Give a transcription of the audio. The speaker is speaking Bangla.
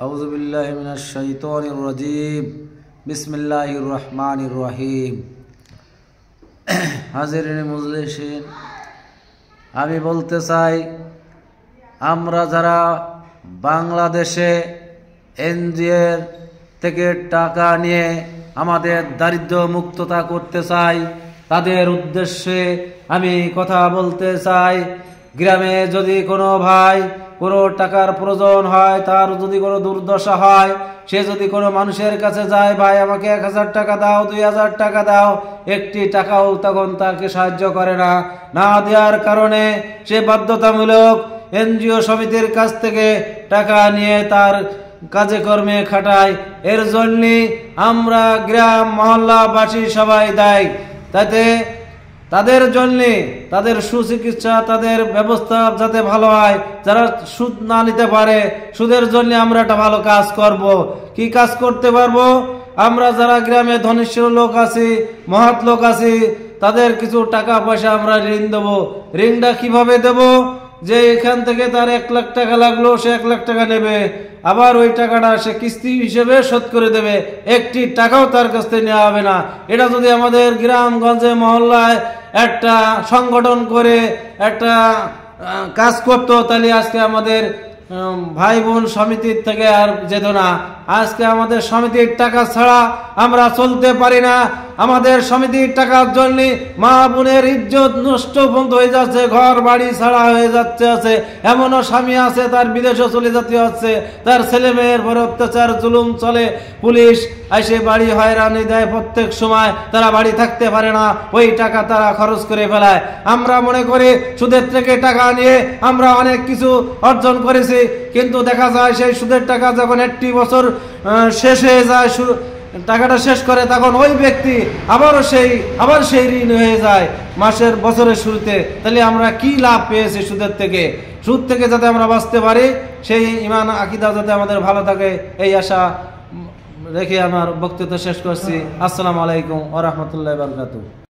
আউযু বিল্লাহি মিনাশ শাইতানির রাজীম। বিসমিল্লাহির রহমানির রহিম। হাজিরিন মুজলিসিন, আমি বলতে চাই, আমরা যারা বাংলাদেশে এনজিওর থেকে টাকা নিয়ে আমাদের দারিদ্র্য মুক্ততা করতে চাই, তাদের উদ্দেশ্যে আমি কথা বলতে চাই। গ্রামে যদি কোনো ভাই কোনো টাকার প্রয়োজন হয়, তার যদি কোনো দুর্দশা হয়, সে যদি কোনো মানুষের কাছে যায়, ভাই আমাকে 1000 টাকা দাও, 2000 টাকা দাও, একটি টাকাও তখন তাকে সাহায্য করে না। না দেওয়ার কারণে সে বাধ্যতামূলক এনজিও সমিতির কাছ থেকে টাকা নিয়ে তার কাজে কর্মে খাটায়। এর জন্য আমরা গ্রাম মহল্লাবাসী সবাই দায়ী। তাতে তাদের জন্য তাদের সুচিকিৎসা, তাদের ব্যবস্থা যাতে ভালো হয়, যারা সুদ না নিতে পারে, সুদের জন্য আমরা একটা ভালো কাজ করব। কি কাজ করতে পারবো? আমরা যারা গ্রামে ধনীশ্বর লোক আছি, মহৎ লোক আছি, তাদের কিছু টাকা পয়সা আমরা ঋণ দেবো। ঋণটা কিভাবে দেব? যে এখান থেকে তার 1 লাখ টাকা লাগলো, সে 1 লাখ টাকা নেবে, আবার ওই টাকাটা সে কিস্তি হিসেবে শোধ করে দেবে। একটি টাকাও তার কাছ থেকে নেওয়া হবে না। এটা যদি আমাদের গ্রামগঞ্জে মহল্লায় একটা সংগঠন করে একটা কাজ করতো, তাহলে আজকে আমাদের ভাই বোন সমিতির থেকে আর যেত না। আজকে আমাদের সমিতির টাকা ছাড়া আমরা চলতে পারি না। আমাদের সমিতির টাকার জন্য মা বোনের ইজ্জত নষ্ট বন্ধ হয়ে যাচ্ছে, ঘর বাড়ি ছাড়া হয়ে যাচ্ছে। আছে এমনও স্বামী আছে তার বিদেশে চলে যেতে হচ্ছে, তার ছেলে মেয়ের উপর অত্যাচার জুলুম চলে, পুলিশ এসে বাড়ি হয়রানি দেয়, প্রত্যেক সময় তারা বাড়ি থাকতে পারে না, ওই টাকা তারা খরচ করে ফেলায়। আমরা মনে করি সুদের থেকে টাকা নিয়ে আমরা অনেক কিছু অর্জন করেছি, কিন্তু দেখা যায় সেই সুদের টাকা যখন 1 বছর শেষ হয়ে যায়, টাকাটা শেষ করে, তখন ওই ব্যক্তি আবার সেই ঋণ হয়ে যায় মাসের বছরের শুরুতে। তাহলে আমরা কি লাভ পেয়েছি সুদের থেকে? সুদ থেকে যাতে আমরা বাঁচতে পারি, সেই ঈমান আকীদা যাতে আমাদের ভালো থাকে, এই আশা রেখে আমার বক্তব্য শেষ করছি। আসসালামু আলাইকুম ওয়া রাহমাতুল্লাহি ওয়া বারাকাতুহু।